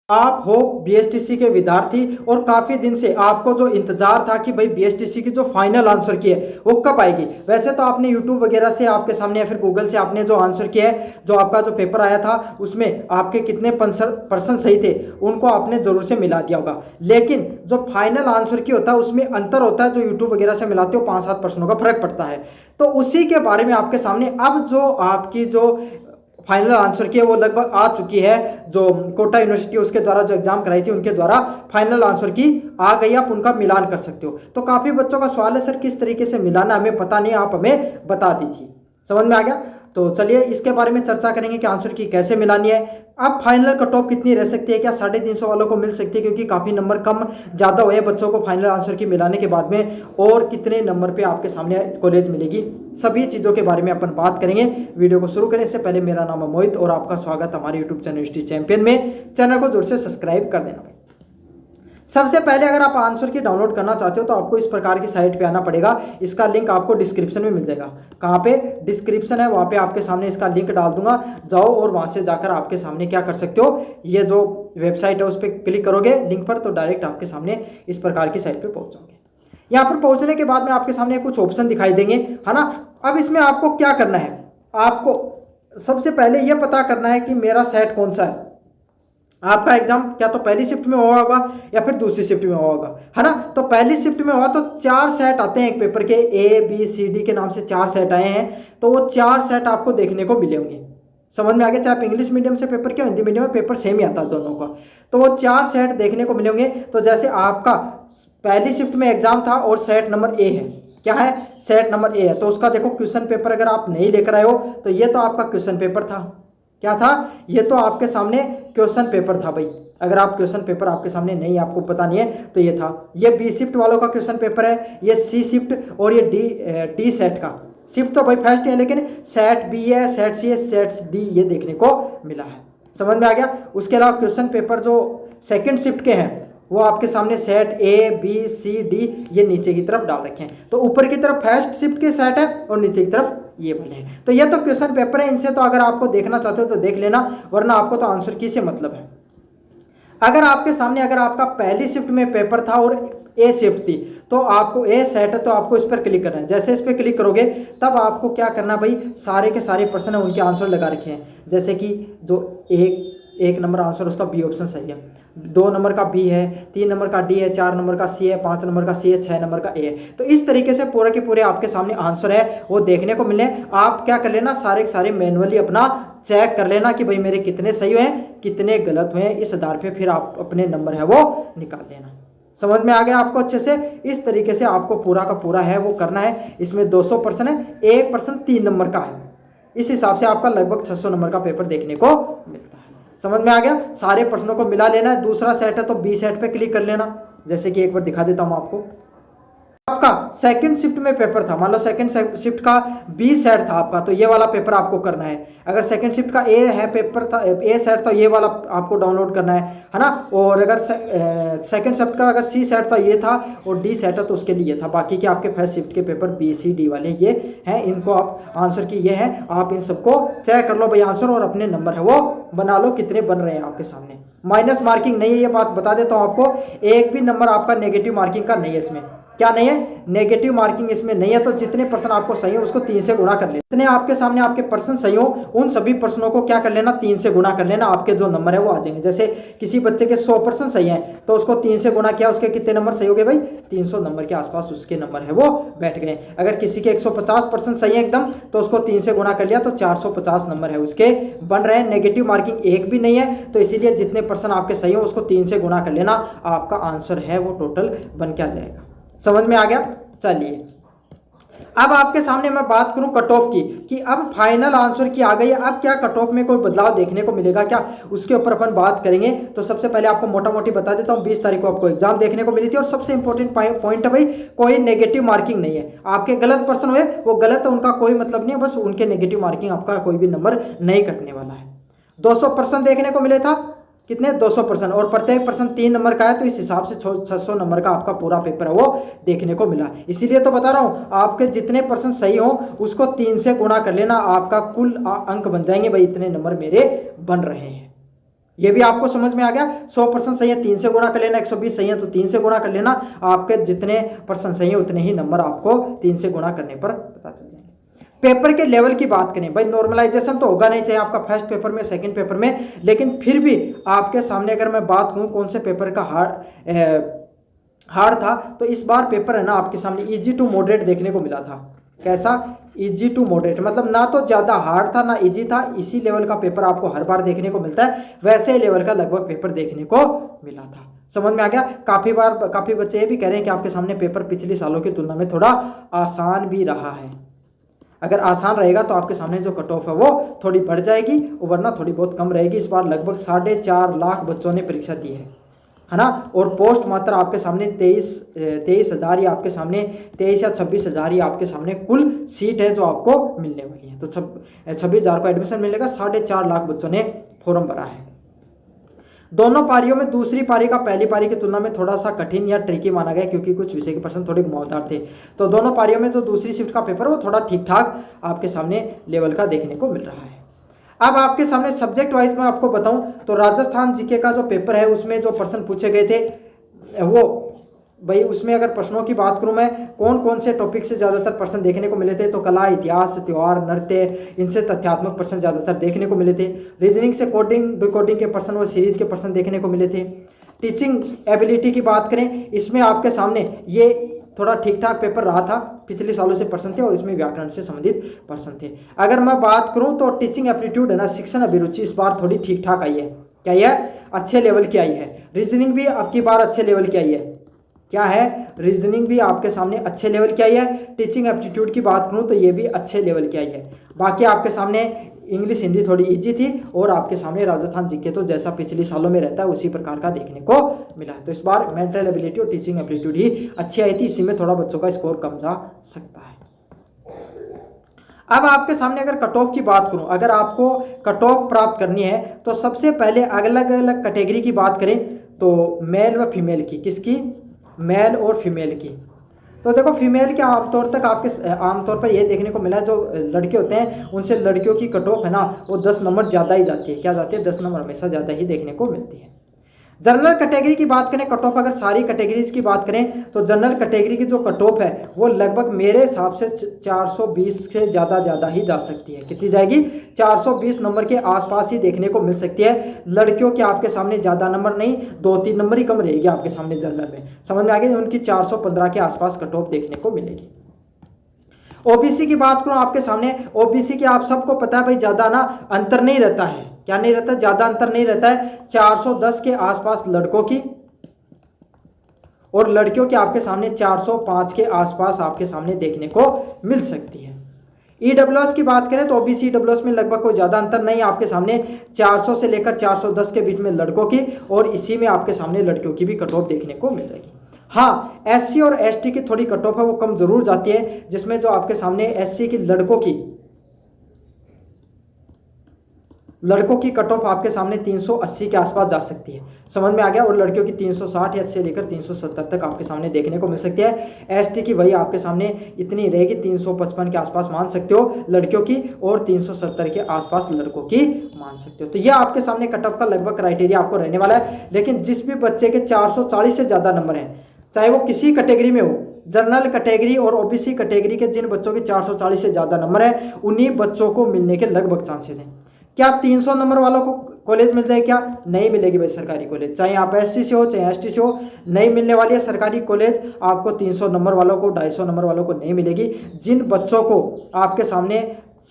आप हो बीएसटीसी के विद्यार्थी और काफी दिन से आपको जो इंतजार था कि भाई बीएसटीसी की जो फाइनल आंसर की है वो कब आएगी। वैसे तो आपने यूट्यूब वगैरह से आपके सामने या फिर गूगल से आपने जो आंसर किया है, जो आपका जो पेपर आया था उसमें आपके कितने परसेंट सही थे उनको आपने जरूर से मिला दिया होगा। लेकिन जो फाइनल आंसर की होता है उसमें अंतर होता है, जो यूट्यूब वगैरह से मिलाते हो 5-7% का फर्क पड़ता है। तो उसी के बारे में आपके सामने अब जो आपकी जो फाइनल आंसर की है वो लगभग आ चुकी है। जो कोटा यूनिवर्सिटी उसके द्वारा जो एग्जाम कराई थी उनके द्वारा फाइनल आंसर की आ गई, आप उनका मिलान कर सकते हो। तो काफी बच्चों का सवाल है सर किस तरीके से मिलाना हमें पता नहीं, आप हमें बता दीजिए। समझ में आ गया? तो चलिए इसके बारे में चर्चा करेंगे कि आंसर की कैसे मिलानी है। अब फाइनल कट ऑफ कितनी रह सकती है, क्या 350 वालों को मिल सकती है, क्योंकि काफी नंबर कम ज्यादा हुए बच्चों को फाइनल आंसर की मिलाने के बाद में, और कितने नंबर पे आपके सामने कॉलेज मिलेगी, सभी चीजों के बारे में अपन बात करेंगे। वीडियो को शुरू करने से पहले मेरा नाम है मोहित और आपका स्वागत हमारे यूट्यूब चैनल हिस्ट्री चैंपियन में। चैनल को जोर से सब्सक्राइब कर देना। सबसे पहले अगर आप आंसर की डाउनलोड करना चाहते हो तो आपको इस प्रकार की साइट पे आना पड़ेगा। इसका लिंक आपको डिस्क्रिप्शन में मिल जाएगा। कहाँ पे? डिस्क्रिप्शन है, वहाँ पे आपके सामने इसका लिंक डाल दूंगा, जाओ और वहाँ से जाकर आपके सामने क्या कर सकते हो, ये जो वेबसाइट है उस पर क्लिक करोगे लिंक पर तो डायरेक्ट आपके सामने इस प्रकार की साइट पर पहुँच जाओगे। यहाँ पर पहुँचने के बाद में आपके सामने कुछ ऑप्शन दिखाई देंगे, है ना। अब इसमें आपको क्या करना है, आपको सबसे पहले यह पता करना है कि मेरा सेट कौन सा है। आपका एग्जाम क्या तो पहली शिफ्ट में हुआ होगा या फिर दूसरी शिफ्ट में हुआ होगा, है ना। तो पहली शिफ्ट में हुआ तो 4 सेट आते हैं एक पेपर के, ABCD के नाम से 4 सेट आए हैं। तो वो 4 सेट आपको देखने को मिले होंगे। समझ में आ गया? चाहे आप इंग्लिश मीडियम से पेपर के हिंदी मीडियम में पेपर सेम ही आता है दोनों का। तो वो 4 सेट देखने को मिले होंगे। तो जैसे आपका पहली शिफ्ट में एग्जाम था और सेट नंबर A है, क्या है? सेट नंबर A है। तो उसका देखो क्वेश्चन पेपर अगर आप नहीं लेकर आए हो तो ये तो आपका क्वेश्चन पेपर था। क्या था? ये तो आपके सामने क्वेश्चन पेपर था भाई। अगर आप क्वेश्चन पेपर आपके सामने नहीं, आपको पता नहीं है तो ये था। ये B शिफ्ट वालों का क्वेश्चन पेपर है, ये C शिफ्ट और ये D सेट का। शिफ्ट तो भाई फर्स्ट है लेकिन सेट B है, सेट C है, सेट D ये देखने को मिला है। समझ में आ गया? उसके अलावा क्वेश्चन पेपर जो सेकेंड शिफ्ट के हैं वो आपके सामने set A B C D ये नीचे की तरफ डाल रखे हैं। तो ऊपर की तरफ फर्स्ट शिफ्ट के सेट है और नीचे की तरफ ये वाले हैं। तो ये तो क्वेश्चन पेपर है, इनसे तो अगर आपको देखना चाहते हो तो देख लेना, वरना आपको तो आंसर की से मतलब है। अगर आपके सामने अगर आपका पहली शिफ्ट में पेपर था और A शिफ्ट थी तो आपको A सेट है तो आपको इस पर क्लिक करना है। जैसे इस पर क्लिक करोगे तब आपको क्या करना भाई, सारे के सारे प्रश्न है उनके आंसर लगा रखे हैं। जैसे कि जो एक नंबर आंसर उसका B ऑप्शन सही है, 2 नंबर का B है, 3 नंबर का D है, 4 नंबर का C है, 5 नंबर का C है, 6 नंबर का A है। तो इस तरीके से पूरे के पूरे आपके सामने आंसर है वो देखने को मिले। आप क्या कर लेना, सारे के सारे मैनुअली अपना चेक कर लेना कि भाई मेरे कितने सही हुए हैं कितने गलत हुए हैं। इस आधार पे फिर आप अपने नंबर है वो निकाल लेना। समझ में आ गया आपको अच्छे से? इस तरीके से आपको पूरा का पूरा है वो करना है। इसमें 200% है, 1% 3 नंबर का है। इस हिसाब से आपका लगभग 600 नंबर का पेपर देखने को मिलता है। समझ में आ गया? सारे प्रश्नों को मिला लेना है। दूसरा सेट है तो B सेट पे क्लिक कर लेना। जैसे कि एक बार दिखा देता हूं आपको। आपका सेकंड शिफ्ट में पेपर था, मान लो सेकंड शिफ्ट का B सेट था आपका, तो ये वाला पेपर आपको करना है। अगर सेकंड शिफ्ट का A है पेपर था, A सेट, तो ये वाला आपको डाउनलोड करना है ना। और अगर सेकंड शिफ्ट का अगर C सेट था ये था और D सेट है तो उसके लिए था। बाकी के आपके फर्स्ट शिफ्ट के पेपर B C D वाले ये हैं, इनको आप आंसर की ये है, आप इन सबको चेक कर लो भाई आंसर और अपने नंबर है वो बना लो कितने बन रहे हैं आपके सामने। माइनस मार्किंग नहीं है, ये बात बता देता हूँ आपको। एक भी नंबर आपका नेगेटिव मार्किंग का नहीं है इसमें। क्या नहीं है? नेगेटिव मार्किंग इसमें नहीं है। तो जितने पर्सन आपको सही है उसको 3 से गुणा कर लेना। जितने आपके सामने आपके पर्सन सही हो उन सभी पर्सनों को क्या कर लेना, 3 से गुणा कर लेना। आपके जो नंबर है वो आ जाएंगे। जैसे किसी बच्चे के 100% सही है तो उसको 3 से गुणा किया, उसके कितने नंबर सही हो गए भाई? 300 नंबर के आसपास उसके नंबर है वो बैठ गए। अगर किसी के 150% सही है एकदम तो उसको 3 से गुणा कर लिया तो 450 नंबर है उसके बन रहे हैं। नेगेटिव मार्किंग एक भी नहीं है। तो इसीलिए जितने पर्सन आपके सही हो उसको 3 से गुणा कर लेना, आपका आंसर है वो टोटल बन के आ जाएगा। समझ में आ गया? चलिए अब आपके सामने मैं बात करूं कट ऑफ की, कि अब फाइनल आंसर की आ गई है। अब क्या कट ऑफ में कोई बदलाव देखने को मिलेगा क्या, उसके ऊपर अपन बात करेंगे। तो सबसे पहले आपको मोटा मोटी बता देता हूं, 20 तारीख को आपको एग्जाम देखने को मिली थी और सबसे इंपॉर्टेंट पॉइंट है भाई, कोई नेगेटिव मार्किंग नहीं है। आपके गलत पर्सन हुए वो गलत है, उनका कोई मतलब नहीं है, बस उनके नेगेटिव मार्किंग आपका कोई भी नंबर नहीं कटने वाला है। 200% देखने को मिले था, कितने? 200%, और प्रत्येक पर्सन 3 नंबर का है तो इस हिसाब से 600 नंबर का आपका पूरा पेपर है वो देखने को मिला। इसीलिए तो बता रहा हूं, आपके जितने पर्सन सही हो उसको 3 से गुणा कर लेना, आपका कुल अंक बन जाएंगे भाई, इतने नंबर मेरे बन रहे हैं। ये भी आपको समझ में आ गया। 100% सही है 3 से गुणा कर लेना, 120 सही है तो 3 से गुणा कर लेना, आपके जितने परसेंट सही है उतने ही नंबर आपको 3 से गुणा करने पर पता चल जाएंगे। पेपर के लेवल की बात करें भाई, नॉर्मलाइजेशन तो होगा नहीं, चाहे आपका फर्स्ट पेपर में सेकंड पेपर में, लेकिन फिर भी आपके सामने अगर मैं बात करूं कौन से पेपर का हार्ड था, तो इस बार पेपर है ना आपके सामने इजी टू मॉडरेट देखने को मिला था। कैसा? इजी टू मॉडरेट, मतलब ना तो ज़्यादा हार्ड था ना इजी था, इसी लेवल का पेपर आपको हर बार देखने को मिलता है, वैसे लेवल का लगभग पेपर देखने को मिला था। समझ में आ गया? काफ़ी बच्चे ये भी कह रहे हैं कि आपके सामने पेपर पिछले सालों की तुलना में थोड़ा आसान भी रहा है। अगर आसान रहेगा तो आपके सामने जो कट ऑफ है वो थोड़ी बढ़ जाएगी, वरना थोड़ी बहुत कम रहेगी। इस बार लगभग 4.5 लाख बच्चों ने परीक्षा दी है ना, और पोस्ट मात्र आपके सामने 23 हज़ार या आपके सामने 23 या 26 हज़ार ही आपके सामने कुल सीट है जो आपको मिलने वाली है। तो 26 हज़ार को एडमिशन मिलेगा, 4.5 लाख बच्चों ने फॉर्म भरा है। दोनों पारियों में दूसरी पारी का पहली पारी की तुलना में थोड़ा सा कठिन या ट्रिकी माना गया, क्योंकि कुछ विषय के प्रश्न थोड़े घुमावदार थे। तो दोनों पारियों में जो दूसरी शिफ्ट का पेपर वो थोड़ा ठीक ठाक आपके सामने लेवल का देखने को मिल रहा है। अब आपके सामने सब्जेक्ट वाइज मैं आपको बताऊं तो राजस्थान जीके का जो पेपर है उसमें जो प्रश्न पूछे गए थे वो भाई, उसमें अगर प्रश्नों की बात करूं मैं, कौन कौन से टॉपिक से ज़्यादातर प्रश्न देखने को मिले थे, तो कला, इतिहास, त्योहार, नृत्य, इनसे तथ्यात्मक प्रश्न ज़्यादातर देखने को मिले थे। रीजनिंग से कोडिंग डिकोडिंग के प्रश्न व सीरीज के प्रश्न देखने को मिले थे। टीचिंग एबिलिटी की बात करें, इसमें आपके सामने ये थोड़ा ठीक ठाक पेपर रहा था, पिछले सालों से प्रश्न थे और इसमें व्याकरण से संबंधित प्रश्न थे। अगर मैं बात करूं तो टीचिंग एप्टीट्यूड है ना, शिक्षण अभिरुचि इस बार थोड़ी ठीक ठाक आई है। क्या है? अच्छे लेवल की आई है। रीजनिंग भी आपकी बार अच्छे लेवल की आई है। क्या है? रीजनिंग भी आपके सामने अच्छे लेवल की आई है। टीचिंग एप्टीट्यूड की बात करूं तो ये भी अच्छे लेवल की आई है। बाकी आपके सामने इंग्लिश हिंदी थोड़ी इजी थी, और आपके सामने राजस्थान जीके तो जैसा पिछले सालों में रहता है उसी प्रकार का देखने को मिला है। तो इस बार मेंटल एबिलिटी और टीचिंग एप्टीट्यूड ही अच्छी आई थी, इसी में थोड़ा बच्चों का स्कोर कम जा सकता है। अब आपके सामने अगर कट ऑफ की बात करूं, अगर आपको कट ऑफ प्राप्त करनी है तो सबसे पहले अलग अलग कैटेगरी की बात करें तो मेल व फीमेल की, किसकी? मेल और फीमेल की। तो देखो फीमेल के आमतौर पर ये देखने को मिला है, जो लड़के होते हैं उनसे लड़कियों की कट ऑफ है ना वो 10 नंबर ज़्यादा ही जाती है। क्या जाती है? 10 नंबर हमेशा ज़्यादा ही देखने को मिलती है। जनरल कैटेगरी की बात करें, कट ऑफ अगर सारी कैटेगरीज की बात करें तो जनरल कैटेगरी की जो कट ऑफ है वो लगभग मेरे हिसाब से 420 से ज़्यादा ही जा सकती है। कितनी जाएगी? 420 नंबर के आसपास ही देखने को मिल सकती है। लड़कियों के आपके सामने ज़्यादा नंबर नहीं, 2-3 नंबर ही कम रहेगी आपके सामने जनरल में। समझ में आ गया? उनकी 415 के आसपास कट ऑफ देखने को मिलेगी। ओबीसी की बात करूं आपके सामने, ओबीसी की आप सबको पता है भाई ज़्यादा ना अंतर नहीं रहता है। क्या नहीं रहता? ज़्यादा अंतर नहीं रहता है। 410 के आसपास लड़कों की और लड़कियों के आपके सामने 405 के आसपास आपके सामने देखने को मिल सकती है। ईडब्ल्यूएस की बात करें तो ओबीसी ईडब्ल्यूएस में लगभग कोई ज़्यादा अंतर नहीं है आपके सामने, 400 से लेकर 410 के बीच में लड़कों की, और इसी में आपके सामने लड़कियों की भी कट ऑफ देखने को मिल जाएगी। हाँ, एससी और एसटी की थोड़ी कट ऑफ है वो कम जरूर जाती है, जिसमें जो आपके सामने एससी की लड़कों की कट ऑफ आपके सामने 380 के आसपास जा सकती है। समझ में आ गया? और लड़कियों की 360 या से लेकर 370 तक आपके सामने देखने को मिल सकती है। एसटी की वही आपके सामने इतनी रहेगी, 355 के आसपास मान सकते हो लड़कियों की, और 370 के आसपास लड़कों की मान सकते हो। तो यह आपके सामने कट ऑफ का लगभग क्राइटेरिया आपको रहने वाला है। लेकिन जिस भी बच्चे के 440 से ज़्यादा नंबर हैं, चाहे वो किसी कैटेगरी में हो, जनरल कैटेगरी और ओबीसी कैटेगरी के जिन बच्चों के 440 से ज़्यादा नंबर है, उन्हीं बच्चों को मिलने के लगभग चांसेस हैं। क्या 300 नंबर वालों को कॉलेज मिल जाए? क्या नहीं मिलेगी भाई सरकारी कॉलेज, चाहे आप एससी से हो चाहे एसटी से हो, नहीं मिलने वाली है सरकारी कॉलेज आपको। 300 नंबर वालों को, 250 नंबर वालों को नहीं मिलेगी। जिन बच्चों को आपके सामने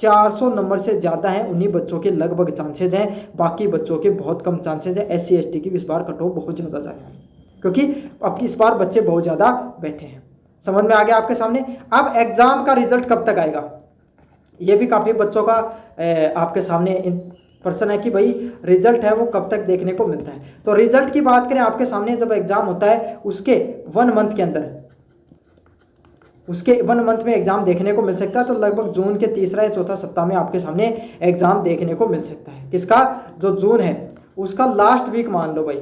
400 नंबर से ज़्यादा हैं उन्हीं बच्चों के लगभग चांसेज हैं, बाकी बच्चों के बहुत कम चांसेज हैं। एससी एसटी की इस बार कट ऑफ बहुत ज़्यादा जाएगी, क्योंकि अब इस बार बच्चे बहुत ज़्यादा बैठे हैं। समझ में आ गया आपके सामने? अब एग्ज़ाम का रिजल्ट कब तक आएगा, ये भी काफ़ी बच्चों का आपके सामने प्रश्न है कि भाई रिजल्ट है वो कब तक देखने को मिलता है। तो रिजल्ट की बात करें, आपके सामने जब एग्ज़ाम होता है उसके 1 मंथ के अंदर, उसके 1 मंथ में एग्ज़ाम देखने को मिल सकता है। तो लगभग जून के तीसरा या चौथा सप्ताह में आपके सामने एग्ज़ाम देखने को मिल सकता है। किसका? जो जून है उसका लास्ट वीक मान लो भाई,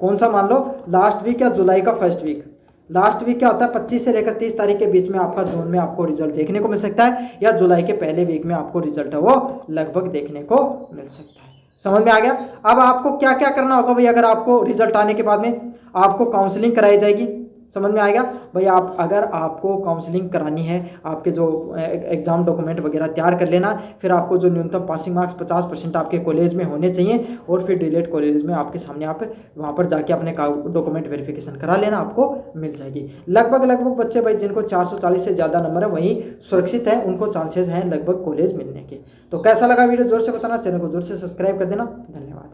कौन सा मान लो? लास्ट वीक या जुलाई का फर्स्ट वीक। लास्ट वीक क्या होता है? 25 से लेकर 30 तारीख के बीच में आपका जून में आपको रिजल्ट देखने को मिल सकता है, या जुलाई के पहले वीक में आपको रिजल्ट है वो लगभग देखने को मिल सकता है। समझ में आ गया। अब आपको क्या क्या करना होगा भाई, अगर आपको रिजल्ट आने के बाद में आपको काउंसलिंग कराई जाएगी। समझ में आएगा भाई। आप अगर आपको काउंसलिंग करानी है, आपके जो एग्जाम डॉक्यूमेंट वगैरह तैयार कर लेना, फिर आपको जो न्यूनतम पासिंग मार्क्स 50% आपके कॉलेज में होने चाहिए, और फिर डीलेट कॉलेज में आपके सामने आप वहाँ पर जाके अपने डॉक्यूमेंट वेरिफिकेशन करा लेना, आपको मिल जाएगी। लगभग बच्चे भाई जिनको 440 से ज़्यादा नंबर है वही सुरक्षित है, उनको चांसेस हैं लगभग कॉलेज मिलने के। तो कैसा लगा वीडियो, जोर से बताना, चैनल को जोर से सब्सक्राइब कर देना। धन्यवाद।